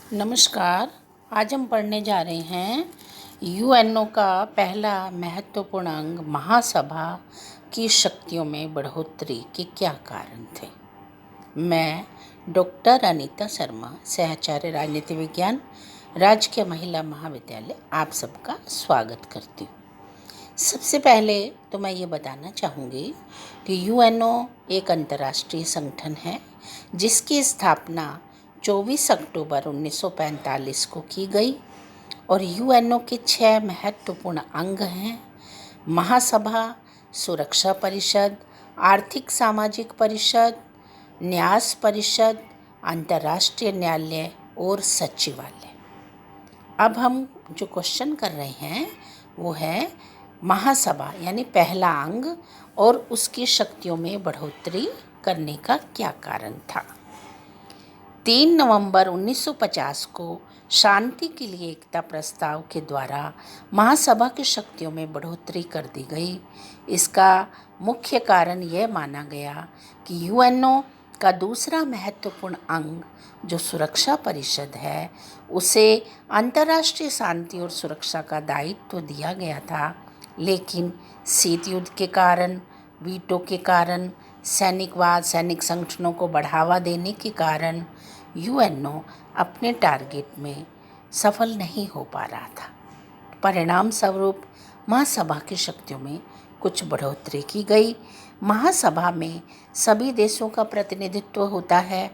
नमस्कार। आज हम पढ़ने जा रहे हैं यूएनओ का पहला महत्वपूर्ण अंग महासभा की शक्तियों में बढ़ोतरी के क्या कारण थे। मैं डॉक्टर अनीता शर्मा, सहचार्य राजनीति विज्ञान, राजकीय महिला महाविद्यालय, आप सबका स्वागत करती हूँ। सबसे पहले तो मैं ये बताना चाहूँगी कि यूएनओ एक अंतर्राष्ट्रीय संगठन है जिसकी स्थापना 24 अक्टूबर 1945 को की गई और यूएनओ के 6 महत्वपूर्ण अंग हैं: महासभा, सुरक्षा परिषद, आर्थिक सामाजिक परिषद, न्यास परिषद, अंतर्राष्ट्रीय न्यायालय और सचिवालय। अब हम जो क्वेश्चन कर रहे हैं वो है महासभा यानी पहला अंग और उसकी शक्तियों में बढ़ोतरी करने का क्या कारण था। 3 नवंबर 1950 को शांति के लिए एकता प्रस्ताव के द्वारा महासभा की शक्तियों में बढ़ोतरी कर दी गई। इसका मुख्य कारण यह माना गया कि यूएनओ का दूसरा महत्वपूर्ण अंग जो सुरक्षा परिषद है उसे अंतर्राष्ट्रीय शांति और सुरक्षा का दायित्व दिया गया था, लेकिन शीत युद्ध के कारण, वीटो के कारण, सैनिक संगठनों को बढ़ावा देने के कारण यूएनओ अपने टारगेट में सफल नहीं हो पा रहा था। परिणाम स्वरूप महासभा की शक्तियों में कुछ बढ़ोतरी की गई। महासभा में सभी देशों का प्रतिनिधित्व होता है।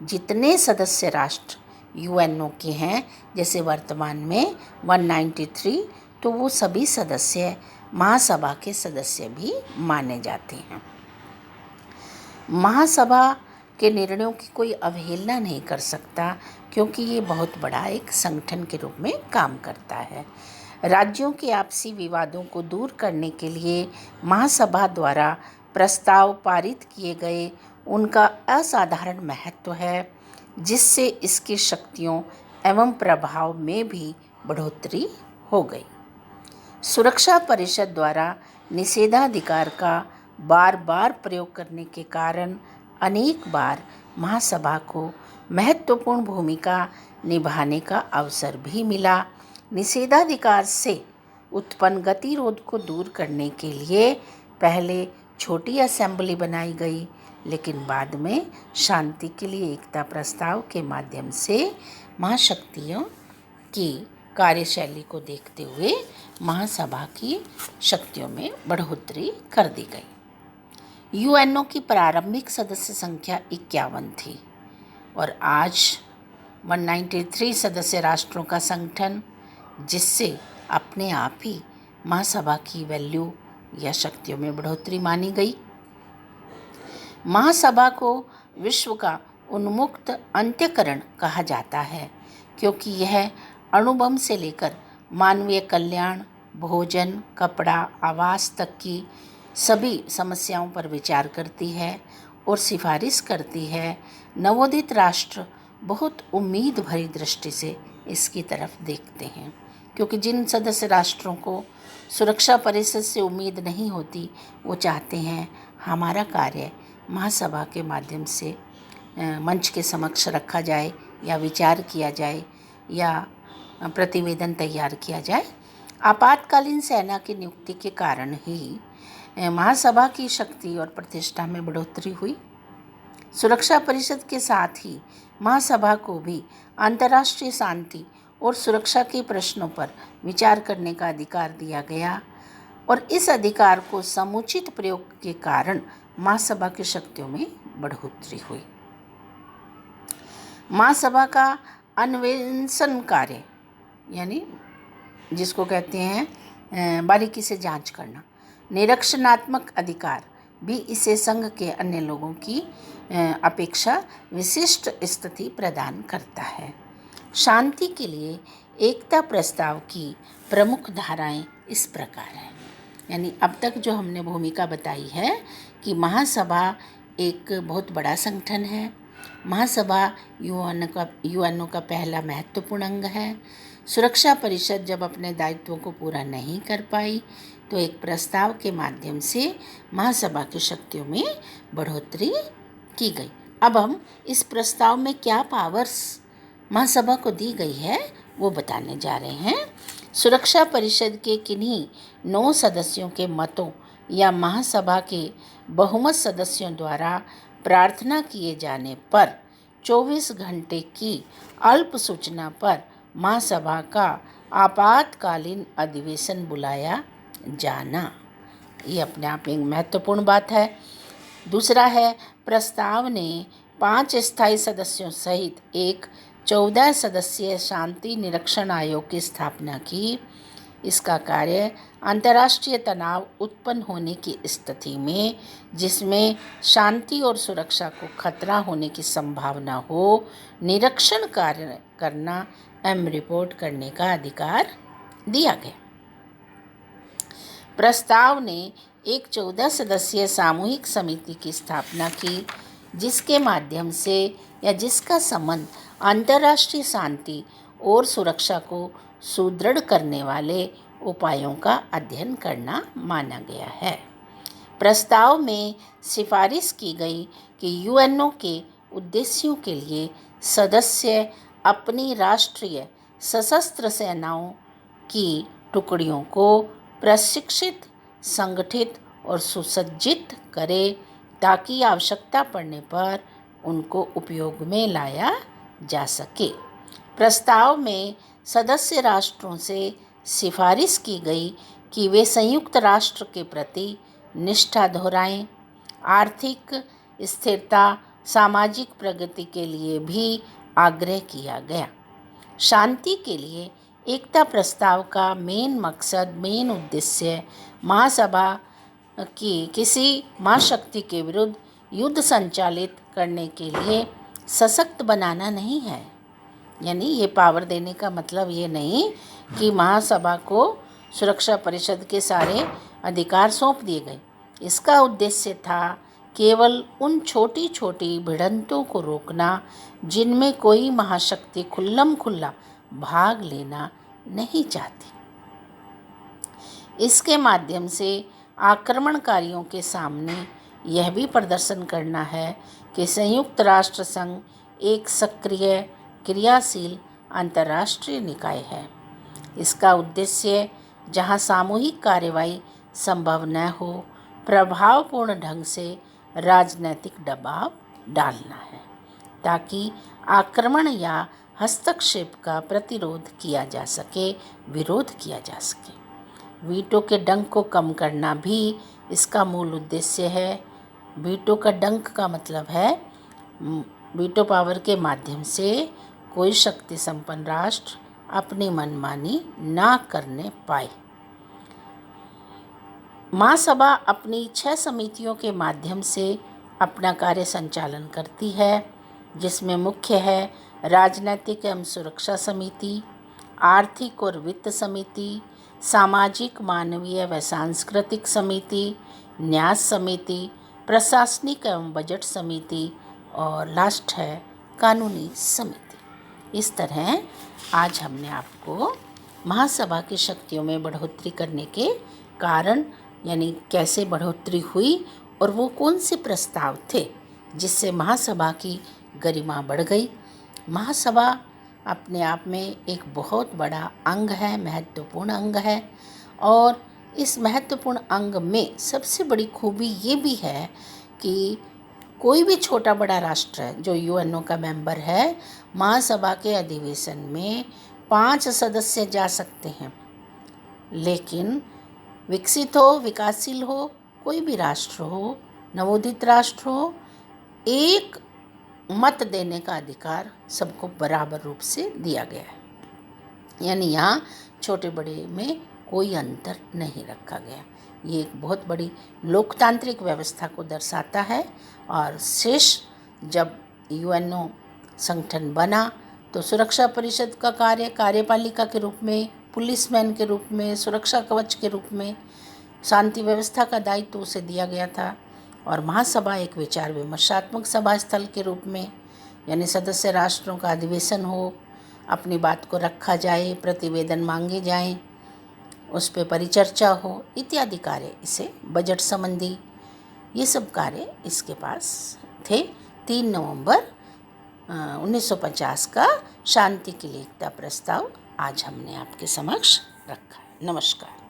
जितने सदस्य राष्ट्र यूएनओ के हैं, जैसे वर्तमान में 193, तो वो सभी सदस्य महासभा के सदस्य भी माने जाते हैं। महासभा के निर्णयों की कोई अवहेलना नहीं कर सकता क्योंकि ये बहुत बड़ा एक संगठन के रूप में काम करता है। राज्यों के आपसी विवादों को दूर करने के लिए महासभा द्वारा प्रस्ताव पारित किए गए उनका असाधारण महत्व है, जिससे इसकी शक्तियों एवं प्रभाव में भी बढ़ोतरी हो गई। सुरक्षा परिषद द्वारा निषेधाधिकार का बार बार प्रयोग करने के कारण अनेक बार महासभा को महत्वपूर्ण भूमिका निभाने का अवसर भी मिला। निषेधाधिकार से उत्पन्न गतिरोध को दूर करने के लिए पहले छोटी असेंबली बनाई गई, लेकिन बाद में शांति के लिए एकता प्रस्ताव के माध्यम से महाशक्तियों की कार्यशैली को देखते हुए महासभा की शक्तियों में बढ़ोतरी कर दी गई। यूएनओ की प्रारंभिक सदस्य संख्या 51 थी और आज 193 सदस्य राष्ट्रों का संगठन, जिससे अपने आप ही महासभा की वैल्यू या शक्तियों में बढ़ोतरी मानी गई। महासभा को विश्व का उन्मुक्त अंत्यकरण कहा जाता है क्योंकि यह अणुबम से लेकर मानवीय कल्याण, भोजन, कपड़ा, आवास तक की सभी समस्याओं पर विचार करती है और सिफारिश करती है। नवोदित राष्ट्र बहुत उम्मीद भरी दृष्टि से इसकी तरफ देखते हैं क्योंकि जिन सदस्य राष्ट्रों को सुरक्षा परिषद से उम्मीद नहीं होती, वो चाहते हैं हमारा कार्य महासभा के माध्यम से मंच के समक्ष रखा जाए या विचार किया जाए या प्रतिवेदन तैयार किया जाए। आपातकालीन सेना की नियुक्ति के कारण ही महासभा की शक्ति और प्रतिष्ठा में बढ़ोतरी हुई। सुरक्षा परिषद के साथ ही महासभा को भी अंतर्राष्ट्रीय शांति और सुरक्षा के प्रश्नों पर विचार करने का अधिकार दिया गया और इस अधिकार को समुचित प्रयोग के कारण महासभा की शक्तियों में बढ़ोतरी हुई। महासभा का अन्वेषण कार्य यानी जिसको कहते हैं बारीकी से जांच करना, निरीक्षणात्मक अधिकार भी इसे संघ के अन्य लोगों की अपेक्षा विशिष्ट स्थिति प्रदान करता है। शांति के लिए एकता प्रस्ताव की प्रमुख धाराएं इस प्रकार हैं। यानी अब तक जो हमने भूमिका बताई है कि महासभा एक बहुत बड़ा संगठन है। महासभा यूएनओ का पहला महत्वपूर्ण अंग है। सुरक्षा परिषद जब अपने दायित्वों को पूरा नहीं कर पाई तो एक प्रस्ताव के माध्यम से महासभा की शक्तियों में बढ़ोतरी की गई। अब हम इस प्रस्ताव में क्या पावर्स महासभा को दी गई है वो बताने जा रहे हैं। सुरक्षा परिषद के किन्हीं 9 सदस्यों के मतों या महासभा के बहुमत सदस्यों द्वारा प्रार्थना किए जाने पर 24 घंटे की अल्प सूचना पर महासभा का आपातकालीन अधिवेशन बुलाया जाना। ये अपने आप में एक महत्वपूर्ण बात है। दूसरा है, प्रस्ताव ने 5 स्थायी सदस्यों सहित एक 14 सदस्यीय शांति निरीक्षण आयोग की स्थापना की। इसका कार्य अंतर्राष्ट्रीय तनाव उत्पन्न होने की स्थिति में जिसमें शांति और सुरक्षा को खतरा होने की संभावना हो, निरीक्षण कार्य करना एवं रिपोर्ट करने का अधिकार दिया गया। प्रस्ताव ने एक 14 सदस्यीय सामूहिक समिति की स्थापना की जिसके माध्यम से या जिसका संबंध अंतर्राष्ट्रीय शांति और सुरक्षा को सुदृढ़ करने वाले उपायों का अध्ययन करना माना गया है। प्रस्ताव में सिफारिश की गई कि यूएनओ के उद्देश्यों के लिए सदस्य अपनी राष्ट्रीय सशस्त्र सेनाओं की टुकड़ियों को प्रशिक्षित, संगठित और सुसज्जित करें ताकि आवश्यकता पड़ने पर उनको उपयोग में लाया जा सके। प्रस्ताव में सदस्य राष्ट्रों से सिफारिश की गई कि वे संयुक्त राष्ट्र के प्रति निष्ठा दोहराएं। आर्थिक स्थिरता, सामाजिक प्रगति के लिए भी आग्रह किया गया। शांति के लिए एकता प्रस्ताव का मेन उद्देश्य महासभा की किसी महाशक्ति के विरुद्ध युद्ध संचालित करने के लिए सशक्त बनाना नहीं है। यानी ये पावर देने का मतलब ये नहीं कि महासभा को सुरक्षा परिषद के सारे अधिकार सौंप दिए गए। इसका उद्देश्य था केवल उन छोटी छोटी भिड़ंतों को रोकना जिनमें कोई महाशक्ति खुल्लम खुल्ला भाग लेना नहीं चाहती। इसके माध्यम से आक्रमणकारियों के सामने यह भी प्रदर्शन करना है कि संयुक्त राष्ट्र संघ एक सक्रिय, क्रियाशील अंतर्राष्ट्रीय निकाय है। इसका उद्देश्य जहां सामूहिक कार्रवाई संभव न हो, प्रभावपूर्ण ढंग से राजनीतिक दबाव डालना है ताकि आक्रमण या हस्तक्षेप का प्रतिरोध किया जा सके, विरोध किया जा सके। वीटो के डंक को कम करना भी इसका मूल उद्देश्य है। वीटो का डंक का मतलब है वीटो पावर के माध्यम से कोई शक्ति संपन्न राष्ट्र अपनी मनमानी ना करने पाए। महासभा अपनी 6 समितियों के माध्यम से अपना कार्य संचालन करती है जिसमें मुख्य है राजनीतिक एवं सुरक्षा समिति, आर्थिक और वित्त समिति, सामाजिक, मानवीय व सांस्कृतिक समिति, न्यास समिति, प्रशासनिक एवं बजट समिति और लास्ट है कानूनी समिति। इस तरह आज हमने आपको महासभा की शक्तियों में बढ़ोतरी करने के कारण यानी कैसे बढ़ोतरी हुई और वो कौन से प्रस्ताव थे जिससे महासभा की गरिमा बढ़ गई। महासभा अपने आप में एक बहुत बड़ा अंग है, महत्वपूर्ण अंग है और इस महत्वपूर्ण अंग में सबसे बड़ी खूबी ये भी है कि कोई भी छोटा बड़ा राष्ट्र है जो यूएनओ का मेंबर है, महासभा के अधिवेशन में 5 सदस्य जा सकते हैं। लेकिन विकसित हो, विकासशील हो, कोई भी राष्ट्र हो, नवोदित राष्ट्र हो, एक मत देने का अधिकार सबको बराबर रूप से दिया गया है। यानी यहाँ छोटे बड़े में कोई अंतर नहीं रखा गया। ये एक बहुत बड़ी लोकतांत्रिक व्यवस्था को दर्शाता है। और शेष जब यूएनओ संगठन बना तो सुरक्षा परिषद का कार्य कार्यपालिका के रूप में, पुलिसमैन के रूप में, सुरक्षा कवच के रूप में शांति व्यवस्था का दायित्व उसे दिया गया था। और महासभा एक विचार विमर्शात्मक सभा स्थल के रूप में, यानी सदस्य राष्ट्रों का अधिवेशन हो, अपनी बात को रखा जाए, प्रतिवेदन मांगे जाएं, उस पर परिचर्चा हो इत्यादि कार्य, इसे बजट संबंधी ये सब कार्य इसके पास थे। 3 नवंबर 1950 का शांति के लिए एकता प्रस्ताव आज हमने आपके समक्ष रखा है। नमस्कार।